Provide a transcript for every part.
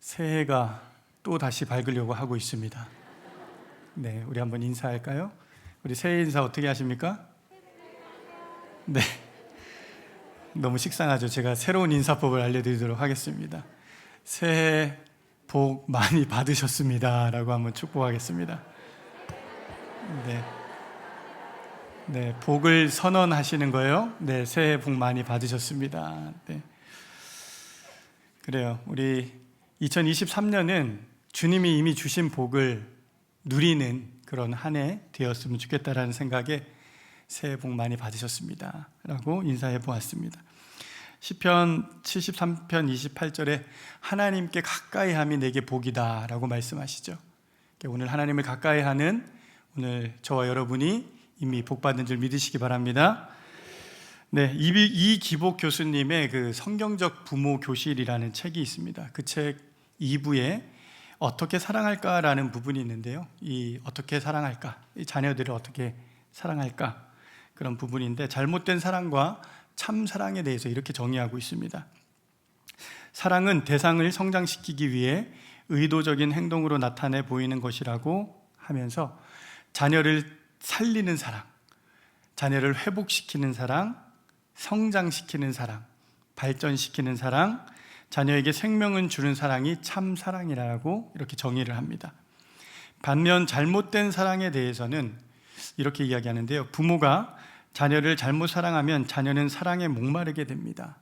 새해가 또 다시 밝으려고 하고 있습니다. 네, 우리 한번 인사할까요? 우리 새해 인사 어떻게 하십니까? 네, 너무 식상하죠. 제가 새로운 인사법을 알려드리도록 하겠습니다. 새해 복 많이 받으셨습니다 라고 한번 축복하겠습니다. 네, 복을 선언하시는 거예요. 네, 새해 복 많이 받으셨습니다. 네. 그래요. 우리 2023년은 주님이 이미 주신 복을 누리는 그런 한 해 되었으면 좋겠다라는 생각에 새해 복 많이 받으셨습니다 라고 인사해 보았습니다. 시편 73편 28절에 하나님께 가까이 함이 내게 복이다 라고 말씀하시죠. 오늘 하나님을 가까이 하는 오늘 저와 여러분이 이미 복 받는 줄 믿으시기 바랍니다. 네, 이기복 교수님의 그 성경적 부모 교실이라는 책이 있습니다. 그 책 2부에 어떻게 사랑할까라는 부분이 있는데요. 이 어떻게 사랑할까, 이 자녀들을 어떻게 사랑할까 그런 부분인데, 잘못된 사랑과 참 사랑에 대해서 이렇게 정의하고 있습니다. 사랑은 대상을 성장시키기 위해 의도적인 행동으로 나타내 보이는 것이라고 하면서 자녀를 살리는 사랑, 자녀를 회복시키는 사랑, 성장시키는 사랑, 발전시키는 사랑, 자녀에게 생명을 주는 사랑이 참 사랑이라고 이렇게 정의를 합니다. 반면 잘못된 사랑에 대해서는 이렇게 이야기하는데요. 부모가 자녀를 잘못 사랑하면 자녀는 사랑에 목마르게 됩니다.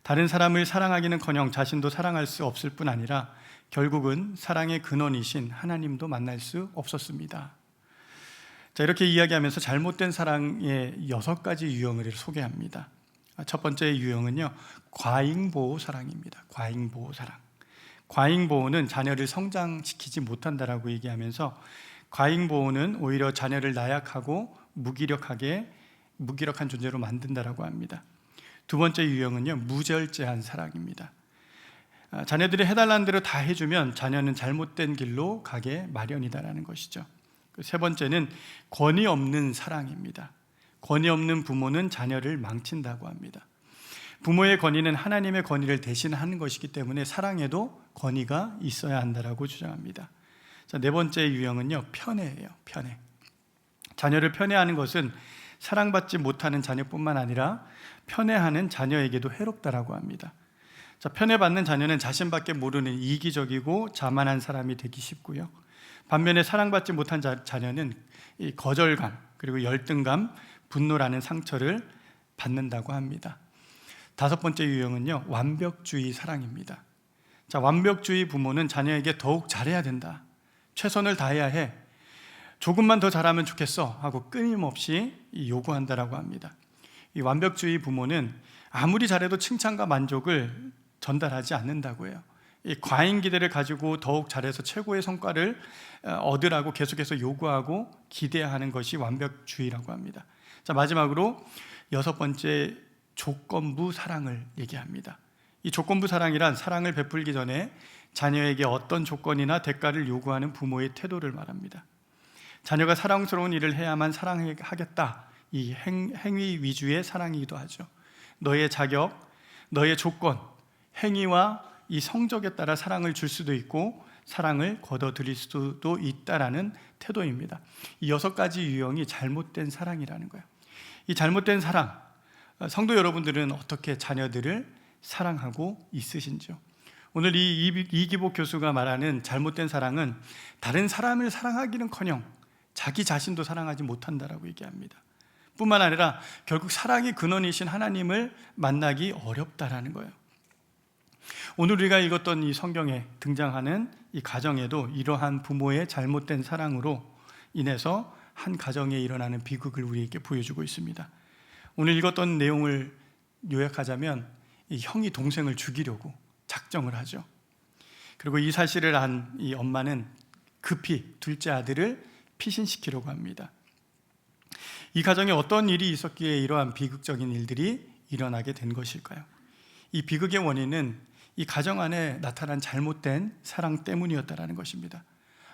다른 사람을 사랑하기는커녕 자신도 사랑할 수 없을 뿐 아니라 결국은 사랑의 근원이신 하나님도 만날 수 없었습니다. 자, 이렇게 이야기하면서 잘못된 사랑의 6가지 유형을 소개합니다. 첫 번째 유형은요, 과잉보호 사랑입니다. 과잉보호 사랑. 과잉보호는 자녀를 성장시키지 못한다라고 얘기하면서, 과잉보호는 오히려 자녀를 나약하고 무기력한 존재로 만든다라고 합니다. 두 번째 유형은요, 무절제한 사랑입니다. 자녀들이 해달라는 대로 다 해주면 자녀는 잘못된 길로 가게 마련이다라는 것이죠. 세 번째는 권위 없는 사랑입니다. 권위 없는 부모는 자녀를 망친다고 합니다. 부모의 권위는 하나님의 권위를 대신하는 것이기 때문에 사랑에도 권위가 있어야 한다라고 주장합니다. 자, 네 번째 유형은요, 편애예요. 편애. 자녀를 편애하는 것은 사랑받지 못하는 자녀뿐만 아니라 편애하는 자녀에게도 해롭다라고 합니다. 자, 편애받는 자녀는 자신밖에 모르는 이기적이고 자만한 사람이 되기 쉽고요. 반면에 사랑받지 못한 자녀는 이 거절감, 그리고 열등감, 분노라는 상처를 받는다고 합니다. 다섯 번째 유형은요, 완벽주의 사랑입니다. 자, 완벽주의 부모는 자녀에게 더욱 잘해야 된다, 최선을 다해야 해, 조금만 더 잘하면 좋겠어 하고 끊임없이 요구한다라고 합니다. 이 완벽주의 부모는 아무리 잘해도 칭찬과 만족을 전달하지 않는다고 해요. 이 과잉 기대를 가지고 더욱 잘해서 최고의 성과를 얻으라고 계속해서 요구하고 기대하는 것이 완벽주의라고 합니다. 자, 마지막으로 6번째, 조건부 사랑을 얘기합니다. 이 조건부 사랑이란 사랑을 베풀기 전에 자녀에게 어떤 조건이나 대가를 요구하는 부모의 태도를 말합니다. 자녀가 사랑스러운 일을 해야만 사랑하겠다, 이 행위 위주의 사랑이기도 하죠. 너의 자격, 너의 조건, 행위와 이 성적에 따라 사랑을 줄 수도 있고 사랑을 거둬들일 수도 있다라는 태도입니다. 이 6가지 유형이 잘못된 사랑이라는 거예요. 이 잘못된 사랑, 성도 여러분들은 어떻게 자녀들을 사랑하고 있으신지요? 오늘 이기복 교수가 말하는 잘못된 사랑은 다른 사람을 사랑하기는커녕 자기 자신도 사랑하지 못한다라고 얘기합니다. 뿐만 아니라 결국 사랑의 근원이신 하나님을 만나기 어렵다라는 거예요. 오늘 우리가 읽었던 이 성경에 등장하는 이 가정에도 이러한 부모의 잘못된 사랑으로 인해서 한 가정에 일어나는 비극을 우리에게 보여주고 있습니다. 오늘 읽었던 내용을 요약하자면, 이 형이 동생을 죽이려고 작정을 하죠. 그리고 이 사실을 안 이 엄마는 급히 둘째 아들을 피신시키려고 합니다. 이 가정에 어떤 일이 있었기에 이러한 비극적인 일들이 일어나게 된 것일까요? 이 비극의 원인은 이 가정 안에 나타난 잘못된 사랑 때문이었다는 것입니다.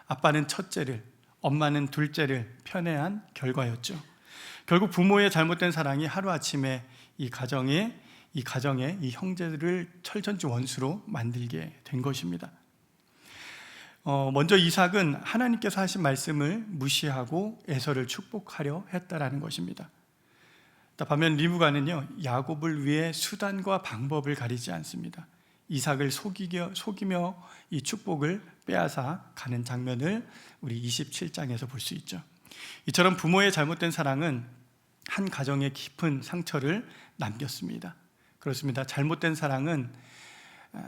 아빠는 첫째를, 엄마는 둘째를 편애한 결과였죠. 결국 부모의 잘못된 사랑이 하루아침에 이 가정에 이 형제들을 철천지 원수로 만들게 된 것입니다. 먼저 이삭은 하나님께서 하신 말씀을 무시하고 에서를 축복하려 했다라는 것입니다. 반면 리브가는요, 야곱을 위해 수단과 방법을 가리지 않습니다. 이삭을 속이며 이 축복을 빼앗아 가는 장면을 우리 27장에서 볼 수 있죠. 이처럼 부모의 잘못된 사랑은 한 가정에 깊은 상처를 남겼습니다. 그렇습니다. 잘못된 사랑은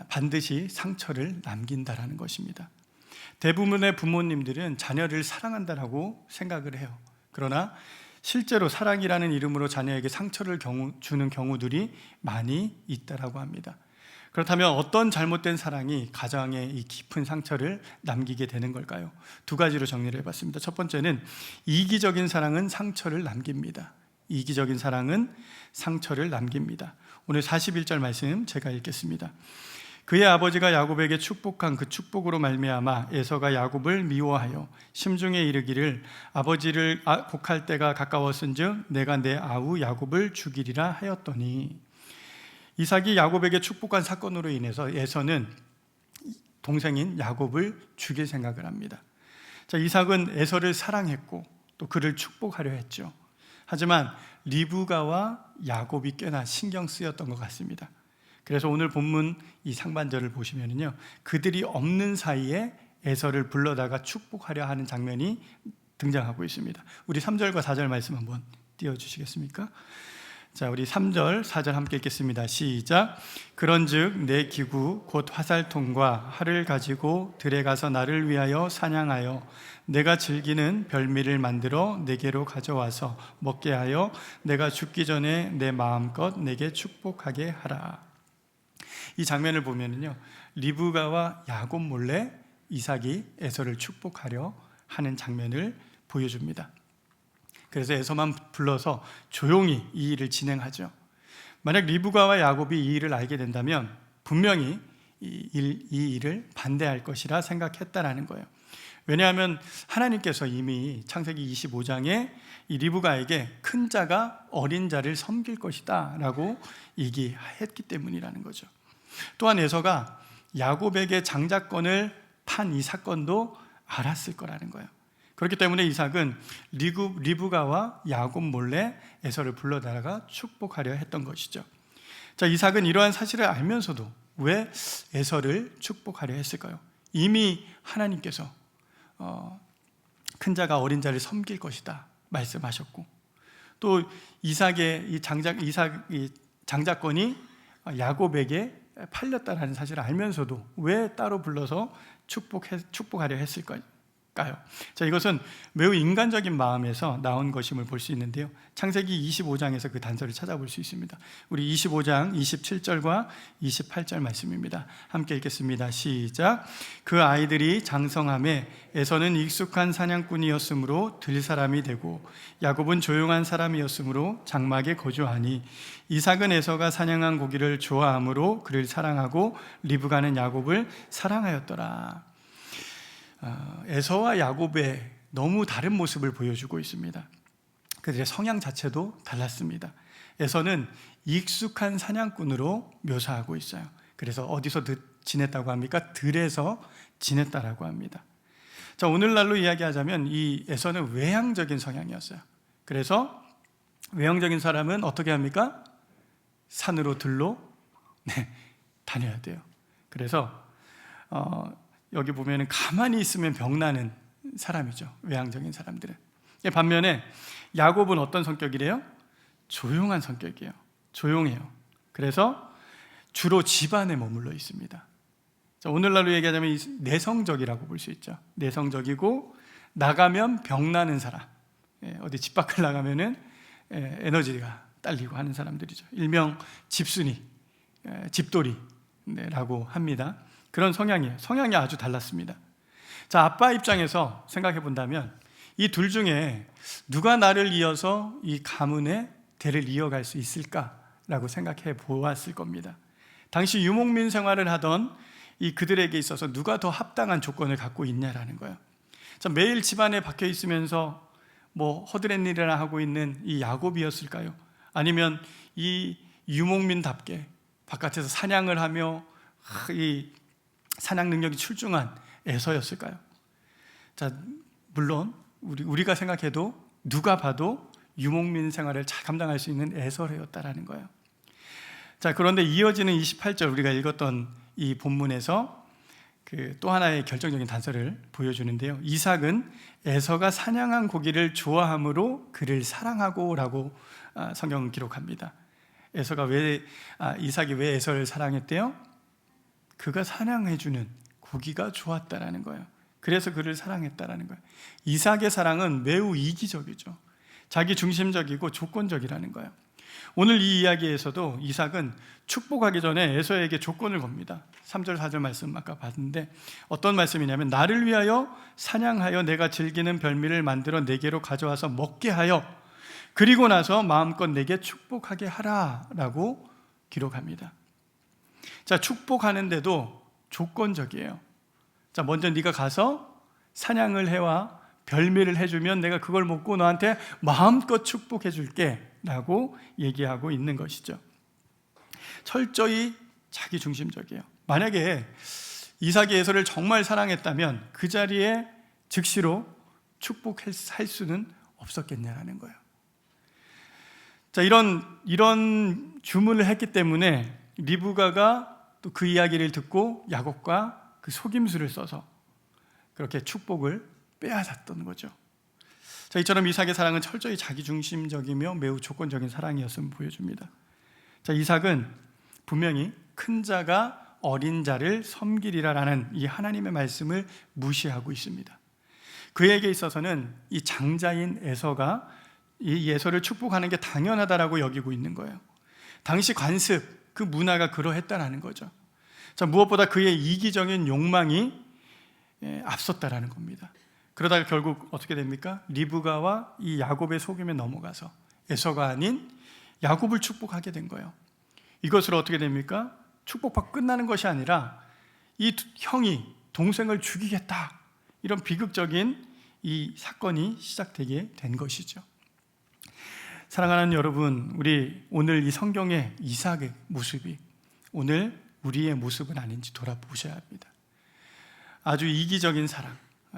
반드시 상처를 남긴다라는 것입니다. 대부분의 부모님들은 자녀를 사랑한다라고 생각을 해요. 그러나 실제로 사랑이라는 이름으로 자녀에게 상처를 주는 경우들이 많이 있다라고 합니다. 그렇다면 어떤 잘못된 사랑이 가정에 이 깊은 상처를 남기게 되는 걸까요? 두 가지로 정리를 해봤습니다. 첫 번째는 이기적인 사랑은 상처를 남깁니다. 이기적인 사랑은 상처를 남깁니다. 오늘 41절 말씀 제가 읽겠습니다. 그의 아버지가 야곱에게 축복한 그 축복으로 말미암아 에서가 야곱을 미워하여 심중에 이르기를 아버지를 곡할 때가 가까웠은즉 내가 내 아우 야곱을 죽이리라 하였더니, 이삭이 야곱에게 축복한 사건으로 인해서 에서는 동생인 야곱을 죽일 생각을 합니다. 이삭은 에서를 사랑했고 또 그를 축복하려 했죠. 하지만 리브가와 야곱이 꽤나 신경 쓰였던 것 같습니다. 그래서 오늘 본문 이 상반절을 보시면요, 그들이 없는 사이에 에서를 불러다가 축복하려 하는 장면이 등장하고 있습니다. 우리 3절과 4절 말씀 한번 띄워주시겠습니까? 자, 우리 3절, 4절 함께 읽겠습니다. 시작. 그런즉 내 기구 곧 화살통과 활을 가지고 들에 가서 나를 위하여 사냥하여 내가 즐기는 별미를 만들어 내게로 가져와서 먹게 하여 내가 죽기 전에 내 마음껏 내게 축복하게 하라. 이 장면을 보면은요, 리브가와 야곱 몰래 이삭이 에서를 축복하려 하는 장면을 보여줍니다. 그래서 에서만 불러서 조용히 이 일을 진행하죠. 만약 리브가와 야곱이 이 일을 알게 된다면 분명히 이 일을 반대할 것이라 생각했다라는 거예요. 왜냐하면 하나님께서 이미 창세기 25장에 이 리브가에게 큰 자가 어린 자를 섬길 것이다 라고 얘기했기 때문이라는 거죠. 또한 에서가 야곱에게 장자권을 판 이 사건도 알았을 거라는 거예요. 그렇기 때문에 이삭은 리브가와 야곱 몰래 에서를 불러다가 축복하려 했던 것이죠. 이삭은 이러한 사실을 알면서도 왜 에서를 축복하려 했을까요? 이미 하나님께서 큰 자가 어린 자를 섬길 것이다 말씀하셨고, 또 이삭의 이 장자권이 야곱에게 팔렸다라는 사실을 알면서도 왜 따로 불러서 축복하려 했을까요? 이것은 매우 인간적인 마음에서 나온 것임을 볼 수 있는데요, 창세기 25장에서 그 단서를 찾아볼 수 있습니다. 우리 25장 27절과 28절 말씀입니다. 함께 읽겠습니다. 시작. 그 아이들이 장성함에 에서는 익숙한 사냥꾼이었으므로 들 사람이 되고 야곱은 조용한 사람이었으므로 장막에 거주하니 이삭은 에서가 사냥한 고기를 좋아하므로 그를 사랑하고 리브가는 야곱을 사랑하였더라. 에서와 야곱의 너무 다른 모습을 보여주고 있습니다. 그들의 성향 자체도 달랐습니다. 에서는 익숙한 사냥꾼으로 묘사하고 있어요. 그래서 어디서 지냈다고 합니까? 들에서 지냈다라고 합니다. 오늘날로 이야기하자면 이 에서는 외향적인 성향이었어요. 그래서 외향적인 사람은 어떻게 합니까? 산으로 들로 다녀야 돼요. 그래서 여기 보면은 가만히 있으면 병나는 사람이죠, 외향적인 사람들은. 반면에 야곱은 어떤 성격이래요? 조용한 성격이에요. 조용해요. 그래서 주로 집 안에 머물러 있습니다. 오늘날로 얘기하자면 내성적이라고 볼 수 있죠. 내성적이고 나가면 병나는 사람, 어디 집 밖을 나가면은 에너지가 딸리고 하는 사람들이죠. 일명 집순이, 집돌이라고 합니다. 그런 성향이에요. 성향이 아주 달랐습니다. 아빠 입장에서 생각해 본다면 이 둘 중에 누가 나를 이어서 이 가문의 대를 이어갈 수 있을까라고 생각해 보았을 겁니다. 당시 유목민 생활을 하던 이 그들에게 있어서 누가 더 합당한 조건을 갖고 있냐라는 거예요. 매일 집안에 박혀 있으면서 허드렛 일이나 하고 있는 이 야곱이었을까요? 아니면 이 유목민답게 바깥에서 사냥을 하며 이 사냥 능력이 출중한 에서였을까요? 자, 물론 우리가 생각해도 누가 봐도 유목민 생활을 잘 감당할 수 있는 에서였다라는 거예요. 자, 그런데 이어지는 28절 우리가 읽었던 이 본문에서 또 하나의 결정적인 단서를 보여주는데요. 이삭은 에서가 사냥한 고기를 좋아함으로 그를 사랑하고라고 성경은 기록합니다. 이삭이 왜 에서를 사랑했대요? 그가 사냥해주는 고기가 좋았다라는 거예요. 그래서 그를 사랑했다라는 거예요. 이삭의 사랑은 매우 이기적이죠. 자기 중심적이고 조건적이라는 거예요. 오늘 이 이야기에서도 이삭은 축복하기 전에 에서에게 조건을 겁니다. 3절 4절 말씀 아까 봤는데 어떤 말씀이냐면 나를 위하여 사냥하여 내가 즐기는 별미를 만들어 내게로 가져와서 먹게 하여 그리고 나서 마음껏 내게 축복하게 하라 라고 기록합니다. 자, 축복하는데도 조건적이에요. 자, 먼저 네가 가서 사냥을 해와 별미를 해주면 내가 그걸 먹고 너한테 마음껏 축복해 줄게 라고 얘기하고 있는 것이죠. 철저히 자기 중심적이에요. 만약에 이삭이 에서를 정말 사랑했다면 그 자리에 즉시로 축복할 수는 없었겠냐라는 거예요. 자, 이런 주문을 했기 때문에 리브가가 또 그 이야기를 듣고 야곱과 그 속임수를 써서 그렇게 축복을 빼앗았던 거죠. 자, 이처럼 이삭의 사랑은 철저히 자기중심적이며 매우 조건적인 사랑이었음을 보여줍니다. 자, 이삭은 분명히 큰 자가 어린 자를 섬기리라라는 이 하나님의 말씀을 무시하고 있습니다. 그에게 있어서는 이 장자인 에서가 이 에서를 축복하는 게 당연하다라고 여기고 있는 거예요. 당시 관습, 그 문화가 그러했다라는 거죠. 자, 무엇보다 그의 이기적인 욕망이 앞섰다라는 겁니다. 그러다가 결국 어떻게 됩니까? 리브가와 이 야곱의 속임에 넘어가서 에서가 아닌 야곱을 축복하게 된 거예요. 이것으로 어떻게 됩니까? 축복받고 끝나는 것이 아니라 이 형이 동생을 죽이겠다, 이런 비극적인 이 사건이 시작되게 된 것이죠. 사랑하는 여러분, 우리 오늘 이 성경의 이삭의 모습이 오늘 우리의 모습은 아닌지 돌아보셔야 합니다. 아주 이기적인 사랑,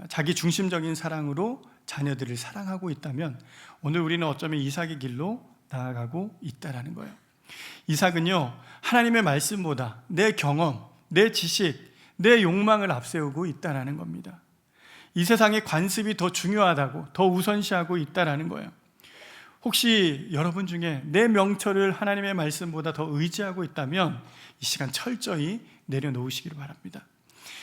자기 중심적인 사랑으로 자녀들을 사랑하고 있다면 오늘 우리는 어쩌면 이삭의 길로 나아가고 있다라는 거예요. 이삭은요, 하나님의 말씀보다 내 경험, 내 지식, 내 욕망을 앞세우고 있다라는 겁니다. 이 세상의 관습이 더 중요하다고, 더 우선시하고 있다라는 거예요. 혹시 여러분 중에 내 명철을 하나님의 말씀보다 더 의지하고 있다면 이 시간 철저히 내려놓으시기를 바랍니다.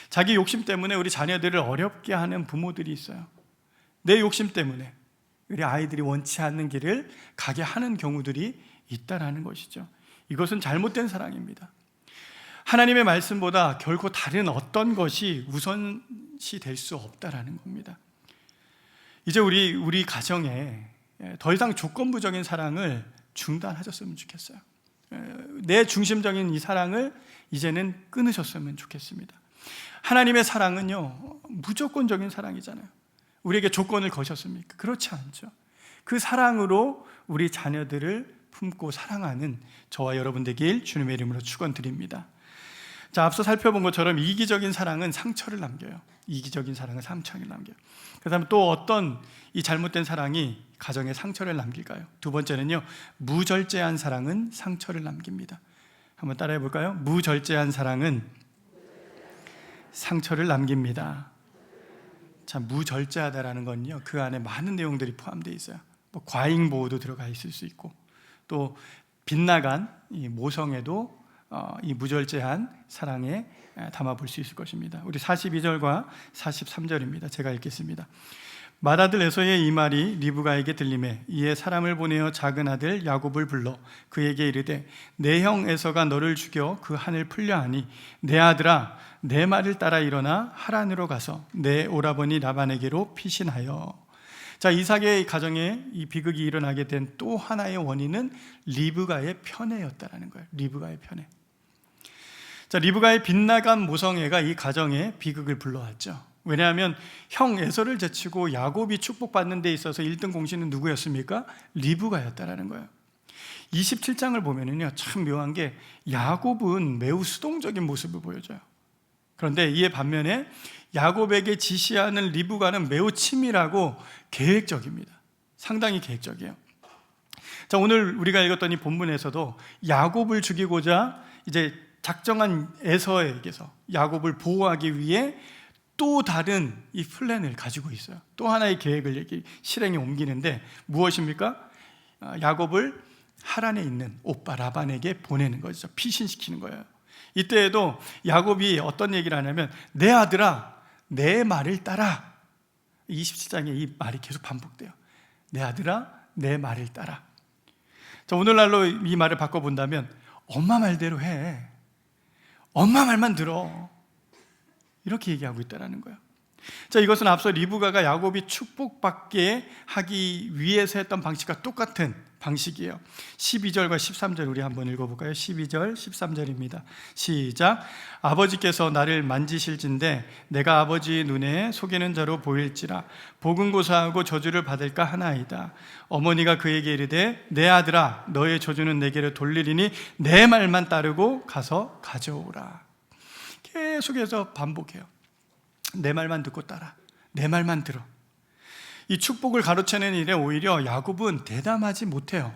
자기 욕심 때문에 우리 자녀들을 어렵게 하는 부모들이 있어요. 내 욕심 때문에 우리 아이들이 원치 않는 길을 가게 하는 경우들이 있다라는 것이죠. 이것은 잘못된 사랑입니다. 하나님의 말씀보다 결코 다른 어떤 것이 우선시 될 수 없다라는 겁니다. 이제 우리 가정에 더 이상 조건부적인 사랑을 중단하셨으면 좋겠어요. 내 중심적인 이 사랑을 이제는 끊으셨으면 좋겠습니다. 하나님의 사랑은요, 무조건적인 사랑이잖아요. 우리에게 조건을 거셨습니까? 그렇지 않죠. 그 사랑으로 우리 자녀들을 품고 사랑하는 저와 여러분 되길 주님의 이름으로 축원드립니다. 자, 앞서 살펴본 것처럼 이기적인 사랑은 상처를 남겨요. 이기적인 사랑은 상처를 남겨요. 그다음에 또 어떤 이 잘못된 사랑이 가정에 상처를 남길까요? 두 번째는요, 무절제한 사랑은 상처를 남깁니다. 한번 따라해 볼까요? 무절제한 사랑은 상처를 남깁니다. 자, 무절제하다라는 건요, 그 안에 많은 내용들이 포함되어 있어요. 뭐 과잉 보호도 들어가 있을 수 있고, 또 빗나간 이 모성애도 이 무절제한 사랑에 담아 볼 수 있을 것입니다. 우리 42절과 43절입니다. 제가 읽겠습니다. 맏아들 에서의 이 말이 리브가에게 들리매 이에 사람을 보내어 작은 아들 야곱을 불러 그에게 이르되 내 형 에서가 너를 죽여 그 한을 풀려 하니 내 아들아 내 말을 따라 일어나 하란으로 가서 내 오라버니 라반에게로 피신하여. 자, 이삭의 가정에 이 비극이 일어나게 된 또 하나의 원인은 리브가의 편애였다라는 거예요. 리브가의 편애. 자, 리브가의 빗나간 모성애가 이 가정에 비극을 불러왔죠. 왜냐하면 형 에서를 제치고 야곱이 축복받는 데 있어서 1등 공신은 누구였습니까? 리브가였다라는 거예요. 27장을 보면은요, 참 묘한 게 야곱은 매우 수동적인 모습을 보여줘요. 그런데 이에 반면에 야곱에게 지시하는 리브가는 매우 치밀하고 계획적입니다. 상당히 계획적이에요. 자, 오늘 우리가 읽었던 이 본문에서도 야곱을 죽이고자 이제 작정한 에서에게서 야곱을 보호하기 위해 또 다른 이 플랜을 가지고 있어요. 또 하나의 계획을 실행에 옮기는데 무엇입니까? 야곱을 하란에 있는 오빠 라반에게 보내는 거죠. 피신시키는 거예요. 이때에도 야곱이 어떤 얘기를 하냐면 내 아들아 내 말을 따라. 27장에 이 말이 계속 반복돼요. 내 아들아 내 말을 따라. 자, 오늘날로 이 말을 바꿔본다면 엄마 말대로 해. 엄마 말만 들어. 이렇게 얘기하고 있다는 거예요. 자, 이것은 앞서 리브가가 야곱이 축복받게 하기 위해서 했던 방식과 똑같은 방식이에요. 12절과 13절 우리 한번 읽어볼까요? 12절 13절입니다 시작. 아버지께서 나를 만지실진데 내가 아버지 눈에 속이는 자로 보일지라 보금고사하고 저주를 받을까 하나이다. 어머니가 그에게 이르되 내 아들아 너의 저주는 내게로 돌리리니 내 말만 따르고 가서 가져오라. 계속해서 반복해요. 내 말만 듣고 따라. 내 말만 들어. 이 축복을 가로채는 일에 오히려 야곱은 대담하지 못해요.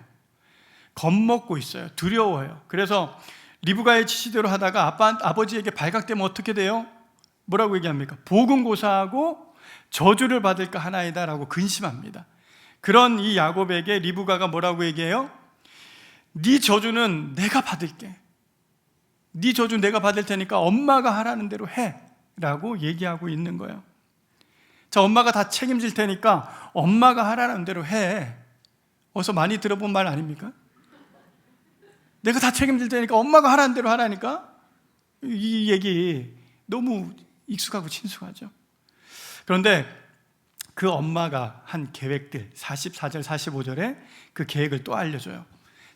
겁먹고 있어요. 두려워요. 그래서 리브가의 지시대로 하다가 아버지에게 발각되면 어떻게 돼요? 뭐라고 얘기합니까? 보금고사하고 저주를 받을까 하나이다 라고 근심합니다. 그런 이 야곱에게 리브가가 뭐라고 얘기해요? 네 저주는 내가 받을게. 네 저주 내가 받을 테니까 엄마가 하라는 대로 해 라고 얘기하고 있는 거예요. 자, 엄마가 다 책임질 테니까 엄마가 하라는 대로 해. 어디서 많이 들어본 말 아닙니까? 내가 다 책임질 테니까 엄마가 하라는 대로 하라니까? 이 얘기 너무 익숙하고 친숙하죠. 그런데 그 엄마가 한 계획들 44절 45절에 그 계획을 또 알려줘요.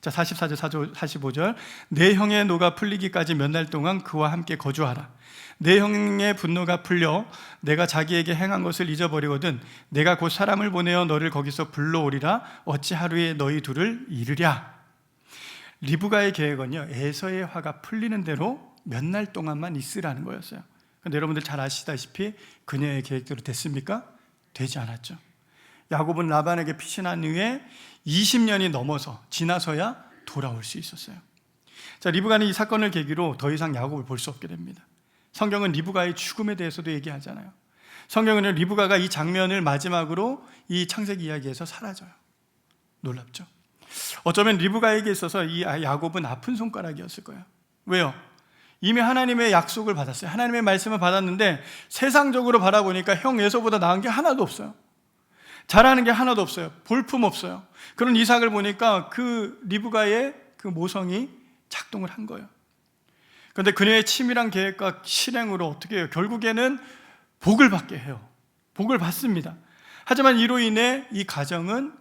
자, 44절 45절 내 형의 노가 풀리기까지 몇 날 동안 그와 함께 거주하라. 내 형의 분노가 풀려 내가 자기에게 행한 것을 잊어버리거든 내가 곧 사람을 보내어 너를 거기서 불러오리라. 어찌 하루에 너희 둘을 이르랴. 리브가의 계획은요, 에서의 화가 풀리는 대로 몇 날 동안만 있으라는 거였어요. 그런데 여러분들 잘 아시다시피 그녀의 계획대로 됐습니까? 되지 않았죠. 야곱은 라반에게 피신한 후에 20년이 넘어서 지나서야 돌아올 수 있었어요. 자, 리브가는 이 사건을 계기로 더 이상 야곱을 볼 수 없게 됩니다. 성경은 리브가의 죽음에 대해서도 얘기하잖아요. 성경은 리브가가 이 장면을 마지막으로 이 창세기 이야기에서 사라져요. 놀랍죠? 어쩌면 리브가에게 있어서 이 야곱은 아픈 손가락이었을 거예요. 왜요? 이미 하나님의 약속을 받았어요. 하나님의 말씀을 받았는데 세상적으로 바라보니까 형 에서보다 나은 게 하나도 없어요. 잘하는 게 하나도 없어요. 볼품 없어요. 그런 이삭을 보니까 그 리브가의 그 모성이 작동을 한 거예요. 그런데 그녀의 치밀한 계획과 실행으로 어떻게 해요? 결국에는 복을 받게 해요. 복을 받습니다. 하지만 이로 인해 이 가정은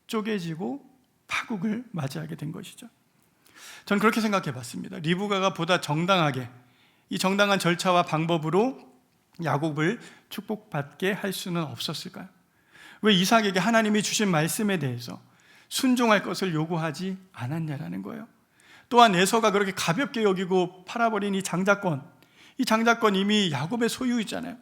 쪼개지고 파국을 맞이하게 된 것이죠. 저는 그렇게 생각해 봤습니다. 리브가가 보다 정당하게 이 정당한 절차와 방법으로 야곱을 축복받게 할 수는 없었을까요? 왜 이삭에게 하나님이 주신 말씀에 대해서 순종할 것을 요구하지 않았냐라는 거예요. 또한 에서가 그렇게 가볍게 여기고 팔아버린 이 장자권 이미 야곱의 소유이잖아요.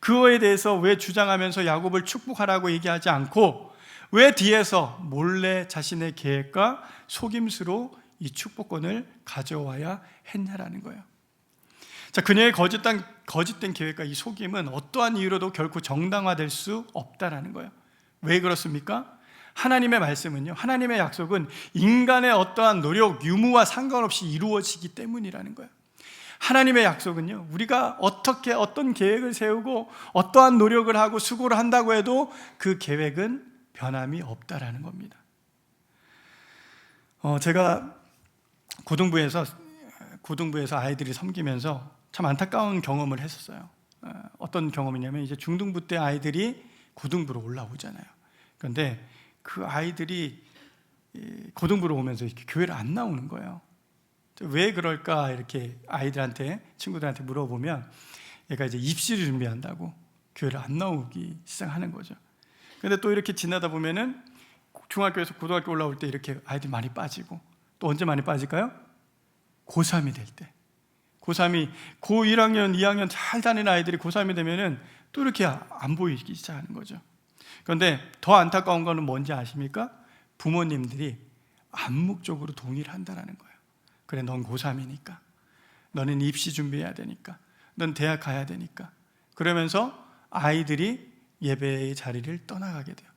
그거에 대해서 왜 주장하면서 야곱을 축복하라고 얘기하지 않고 왜 뒤에서 몰래 자신의 계획과 속임수로 이 축복권을 가져와야 했냐라는 거예요. 자, 그녀의 거짓된 계획과 이 속임은 어떠한 이유로도 결코 정당화될 수 없다라는 거예요. 왜 그렇습니까? 하나님의 말씀은요, 하나님의 약속은 인간의 어떠한 노력, 유무와 상관없이 이루어지기 때문이라는 거예요. 하나님의 약속은요, 우리가 어떤 계획을 세우고 어떠한 노력을 하고 수고를 한다고 해도 그 계획은 변함이 없다라는 겁니다. 제가 고등부에서 아이들이 섬기면서 참 안타까운 경험을 했었어요. 어떤 경험이냐면 이제 중등부 때 아이들이 고등부로 올라오잖아요. 그런데 그 아이들이 고등부로 오면서 이렇게 교회를 안 나오는 거예요. 왜 그럴까 이렇게 친구들한테 물어보면 얘가 이제 입시를 준비한다고 교회를 안 나오기 시작하는 거죠. 그런데 또 이렇게 지나다 보면은 중학교에서 고등학교 올라올 때 이렇게 아이들이 많이 빠지고 또 언제 많이 빠질까요? 고3이 될 때. 고3이 고 1학년, 2학년 잘 다니는 아이들이 고3이 되면은 또 이렇게 안 보이기 시작하는 거죠. 그런데 더 안타까운 거는 뭔지 아십니까? 부모님들이 암묵적으로 동의를 한다는 거예요. 그래, 넌 고3이니까, 너는 입시 준비해야 되니까, 넌 대학 가야 되니까. 그러면서 아이들이 예배의 자리를 떠나가게 돼요.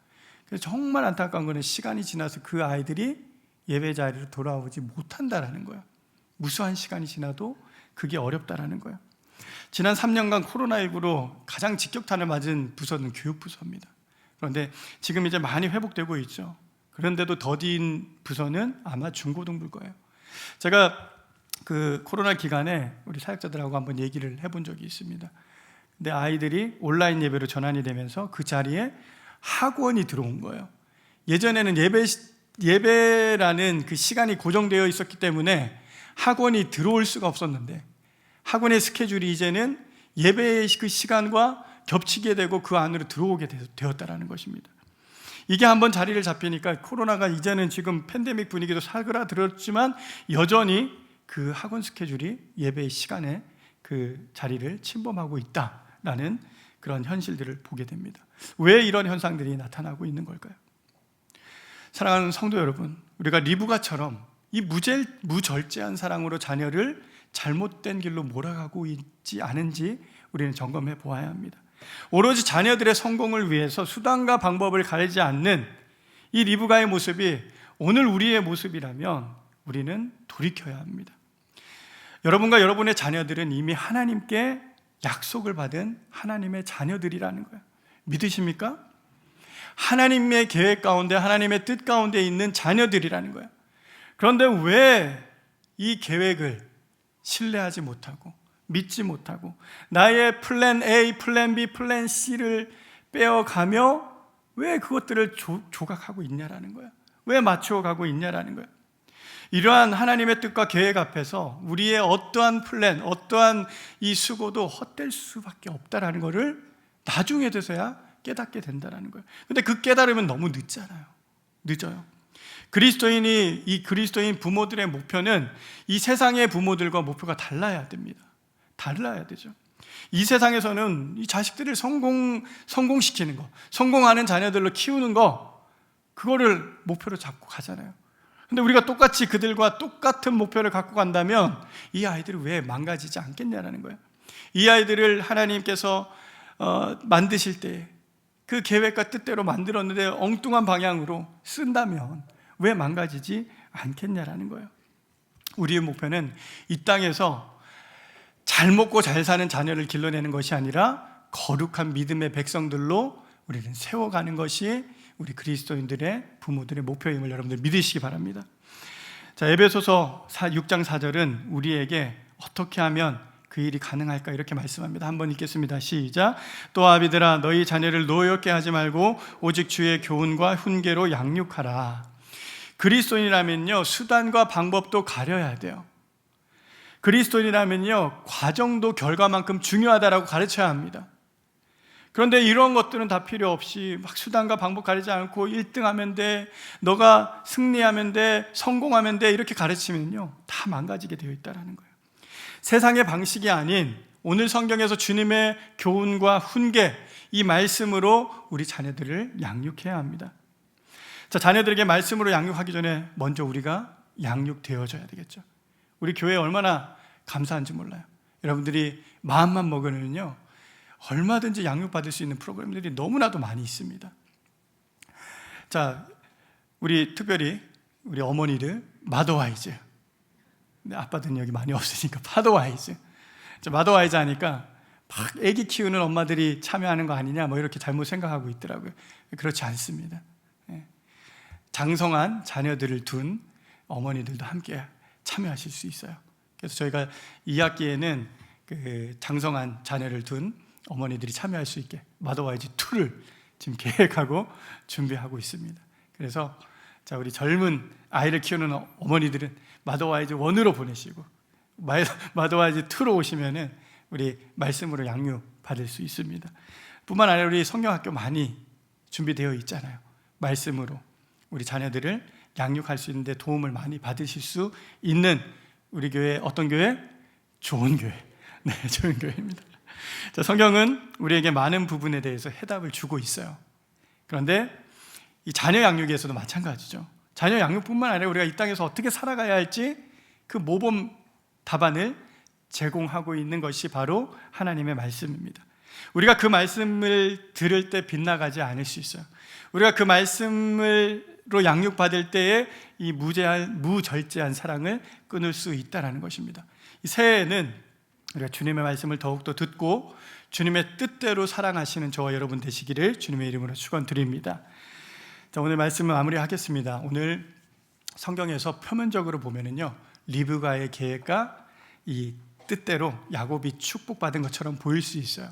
그래서 정말 안타까운 거는 시간이 지나서 그 아이들이 예배 자리로 돌아오지 못한다라는 거예요. 무수한 시간이 지나도 그게 어렵다라는 거예요. 지난 3년간 코로나19로 가장 직격탄을 맞은 부서는 교육부서입니다. 그런데 지금 이제 많이 회복되고 있죠. 그런데도 더딘 부서는 아마 중고등부일 거예요. 제가 그 코로나 기간에 우리 사역자들하고 한번 얘기를 해본 적이 있습니다. 근데 아이들이 온라인 예배로 전환이 되면서 그 자리에 학원이 들어온 거예요. 예전에는 예배라는 그 시간이 고정되어 있었기 때문에 학원이 들어올 수가 없었는데, 학원의 스케줄이 이제는 예배의 그 시간과 겹치게 되고 그 안으로 들어오게 되었다는 것입니다. 이게 한번 자리를 잡히니까 코로나가 이제는 지금 팬데믹 분위기도 사그라들었지만 여전히 그 학원 스케줄이 예배의 시간에 그 자리를 침범하고 있다라는 그런 현실들을 보게 됩니다. 왜 이런 현상들이 나타나고 있는 걸까요? 사랑하는 성도 여러분, 우리가 리브가처럼 이 무절제한 사랑으로 자녀를 잘못된 길로 몰아가고 있지 않은지 우리는 점검해 보아야 합니다. 오로지 자녀들의 성공을 위해서 수단과 방법을 가리지 않는 이 리브가의 모습이 오늘 우리의 모습이라면 우리는 돌이켜야 합니다. 여러분과 여러분의 자녀들은 이미 하나님께 약속을 받은 하나님의 자녀들이라는 거예요. 믿으십니까? 하나님의 계획 가운데, 하나님의 뜻 가운데 있는 자녀들이라는 거예요. 그런데 왜 이 계획을 신뢰하지 못하고 믿지 못하고 나의 플랜 A, 플랜 B, 플랜 C를 빼어가며 왜 그것들을 조각하고 있냐라는 거예요. 왜 맞추어 가고 있냐라는 거예요. 이러한 하나님의 뜻과 계획 앞에서 우리의 어떠한 플랜, 어떠한 이 수고도 헛될 수밖에 없다라는 것을 나중에 돼서야 깨닫게 된다는 거예요. 근데 그 깨달으면 너무 늦잖아요. 늦어요. 이 그리스도인 부모들의 목표는 이 세상의 부모들과 목표가 달라야 됩니다. 달라야 되죠. 이 세상에서는 이 자식들을 성공시키는 거, 성공하는 자녀들로 키우는 거, 그거를 목표로 잡고 가잖아요. 근데 우리가 똑같이 그들과 똑같은 목표를 갖고 간다면 이 아이들이 왜 망가지지 않겠냐라는 거예요. 이 아이들을 하나님께서 만드실 때 그 계획과 뜻대로 만들었는데 엉뚱한 방향으로 쓴다면 왜 망가지지 않겠냐라는 거예요. 우리의 목표는 이 땅에서 잘 먹고 잘 사는 자녀를 길러내는 것이 아니라 거룩한 믿음의 백성들로 우리는 세워가는 것이 우리 그리스도인들의 부모들의 목표임을 여러분들 믿으시기 바랍니다. 자, 에베소서 6장 4절은 우리에게 어떻게 하면 그 일이 가능할까 이렇게 말씀합니다. 한번 읽겠습니다. 시작. 또 아비들아 너희 자녀를 노엽게 하지 말고 오직 주의 교훈과 훈계로 양육하라. 그리스도인이라면요, 수단과 방법도 가려야 돼요. 그리스도인이라면요, 과정도 결과만큼 중요하다라고 가르쳐야 합니다. 그런데 이런 것들은 다 필요 없이 막 수단과 방법 가리지 않고 1등하면 돼, 너가 승리하면 돼, 성공하면 돼 이렇게 가르치면요 다 망가지게 되어 있다는 거예요. 세상의 방식이 아닌 오늘 성경에서 주님의 교훈과 훈계, 이 말씀으로 우리 자녀들을 양육해야 합니다. 자, 자녀들에게 말씀으로 양육하기 전에 먼저 우리가 양육되어져야 되겠죠. 우리 교회에 얼마나 감사한지 몰라요. 여러분들이 마음만 먹으면요 얼마든지 양육받을 수 있는 프로그램들이 너무나도 많이 있습니다. 자, 특별히 우리 어머니들 마더와이즈, 근데 아빠들은 여기 많이 없으니까 파더와이즈. 마더와이즈 하니까 막 애기 키우는 엄마들이 참여하는 거 아니냐 뭐 이렇게 잘못 생각하고 있더라고요. 그렇지 않습니다. 장성한 자녀들을 둔 어머니들도 함께 참여하실 수 있어요. 그래서 저희가 2학기에는 그 장성한 자녀를 둔 어머니들이 참여할 수 있게 마더와이즈 2를 지금 계획하고 준비하고 있습니다. 그래서 자, 우리 젊은 아이를 키우는 어머니들은 마더와이즈 1으로 보내시고 마더와이즈 2로 오시면은 우리 말씀으로 양육 받을 수 있습니다. 뿐만 아니라 우리 성경학교 많이 준비되어 있잖아요. 말씀으로 우리 자녀들을 양육할 수 있는데 도움을 많이 받으실 수 있는 우리 교회, 어떤 교회? 좋은 교회. 네, 좋은 교회입니다. 자, 성경은 우리에게 많은 부분에 대해서 해답을 주고 있어요. 그런데 이 자녀 양육에서도 마찬가지죠. 자녀 양육뿐만 아니라 우리가 이 땅에서 어떻게 살아가야 할지 그 모범 답안을 제공하고 있는 것이 바로 하나님의 말씀입니다. 우리가 그 말씀을 들을 때 빗나가지 않을 수 있어요. 우리가 그 말씀으로 양육받을 때에 이 무절제한 사랑을 끊을 수 있다는 것입니다. 이 새해에는 우리가 주님의 말씀을 더욱더 듣고 주님의 뜻대로 사랑하시는 저와 여러분 되시기를 주님의 이름으로 축원드립니다. 자, 오늘 말씀을 마무리하겠습니다. 오늘 성경에서 표면적으로 보면은요, 리브가의 계획과 이 뜻대로 야곱이 축복받은 것처럼 보일 수 있어요.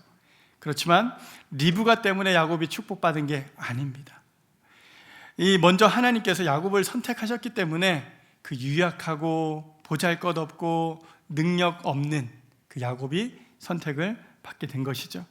그렇지만 리브가 때문에 야곱이 축복받은 게 아닙니다. 먼저 하나님께서 야곱을 선택하셨기 때문에 그 유약하고 보잘것없고 능력 없는 그 야곱이 선택을 받게 된 것이죠.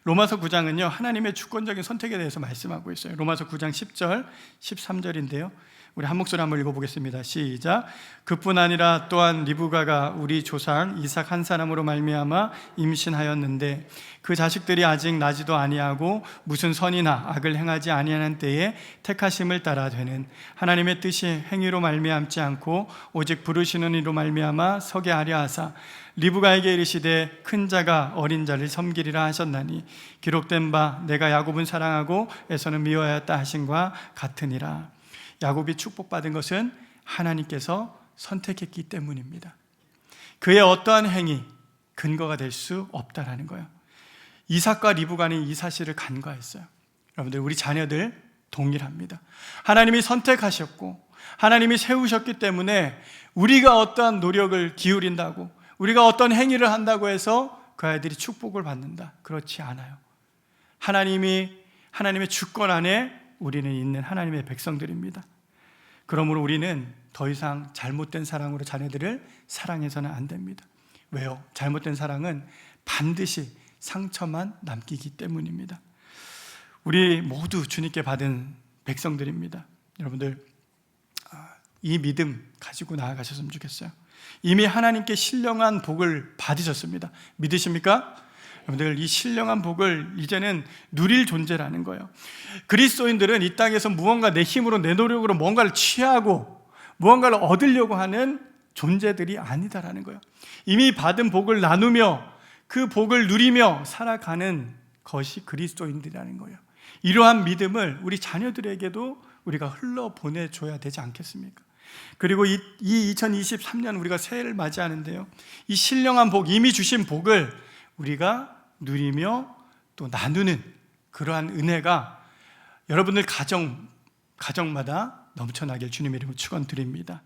로마서 9장은요, 하나님의 주권적인 선택에 대해서 말씀하고 있어요. 로마서 9장 10절, 13절인데요. 우리 한 목소리 한번 읽어보겠습니다. 시작. 그뿐 아니라 또한 리브가가 우리 조상 이삭 한 사람으로 말미암아 임신하였는데 그 자식들이 아직 나지도 아니하고 무슨 선이나 악을 행하지 아니하는 때에 택하심을 따라 되는 하나님의 뜻이 행위로 말미암지 않고 오직 부르시는 이로 말미암아 서게 하려 하사 리브가에게 이르시되 큰 자가 어린 자를 섬기리라 하셨나니 기록된 바 내가 야곱은 사랑하고 에서는 미워하였다 하신과 같으니라. 야곱이 축복받은 것은 하나님께서 선택했기 때문입니다. 그의 어떠한 행위 근거가 될 수 없다라는 거예요. 이삭과 리브가는 이 사실을 간과했어요. 여러분들, 우리 자녀들 동일합니다. 하나님이 선택하셨고 하나님이 세우셨기 때문에 우리가 어떠한 노력을 기울인다고, 우리가 어떤 행위를 한다고 해서 그 아이들이 축복을 받는다, 그렇지 않아요. 하나님의 주권 안에 우리는 있는 하나님의 백성들입니다. 그러므로 우리는 더 이상 잘못된 사랑으로 자녀들을 사랑해서는 안 됩니다. 왜요? 잘못된 사랑은 반드시 상처만 남기기 때문입니다. 우리 모두 주님께 받은 백성들입니다. 여러분들, 이 믿음 가지고 나아가셨으면 좋겠어요. 이미 하나님께 신령한 복을 받으셨습니다. 믿으십니까? 여러분들, 이 신령한 복을 이제는 누릴 존재라는 거예요. 그리스도인들은 이 땅에서 무언가 내 힘으로, 내 노력으로 뭔가를 취하고 무언가를 얻으려고 하는 존재들이 아니다라는 거예요. 이미 받은 복을 나누며 그 복을 누리며 살아가는 것이 그리스도인들이라는 거예요. 이러한 믿음을 우리 자녀들에게도 우리가 흘러보내줘야 되지 않겠습니까? 그리고 이 2023년 우리가 새해를 맞이하는데요, 이 신령한 복, 이미 주신 복을 우리가 누리며 또 나누는 그러한 은혜가 여러분들 가정마다 넘쳐나길 주님의 이름으로 축원드립니다.